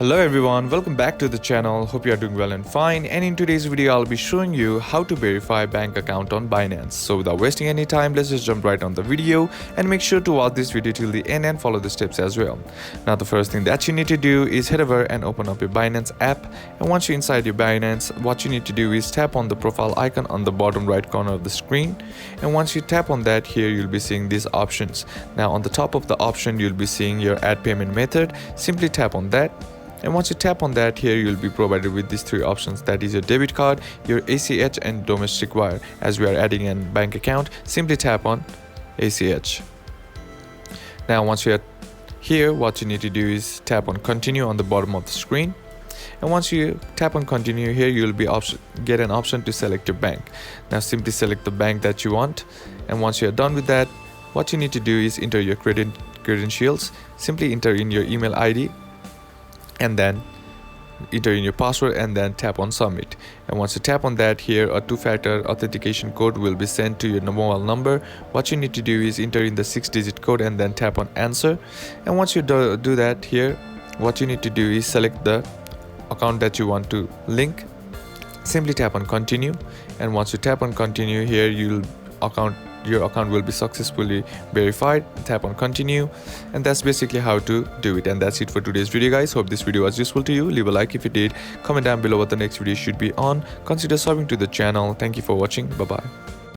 Hello everyone, welcome back to the channel. Hope you are doing well and fine. And in today's video, I'll be showing you how to verify bank account on Binance. So without wasting any time, let's just jump right on the video and make sure to watch this video till the end and follow the steps as well. Now the first thing that you need to do is head over and open up your Binance app. And once you're inside your Binance, what you need to do is tap on the profile icon on the bottom right corner of the screen. And once you tap on that, here you'll be seeing these options. Now on the top of the option, you'll be seeing your add payment method. Simply tap on that. And once you tap on that, here you'll be provided with these three options, that is your debit card, your ACH and domestic wire. As we are adding a bank account, simply tap on ACH. Now once you are here, what you need to do is tap on continue on the bottom of the screen. And once you tap on continue, here you'll be get an option to select your bank. Now simply select the bank that you want. And once you're done with that, what you need to do is enter your credentials. Simply enter in your email ID and then enter in your password and then tap on submit. And once you tap on that, here a two-factor authentication code will be sent to your mobile number. What you need to do is enter in the 6-digit code and then tap on answer. And once you do that, here what you need to do is select the account that you want to link. Simply tap on continue. And once you tap on continue, here your account will be successfully verified. Tap on continue, and that's basically how to do it. And that's it for today's video, guys. Hope this video was useful to you. Leave a like if you did, comment down below what the next video should be on, consider subbing to the channel. Thank you for watching. Bye bye.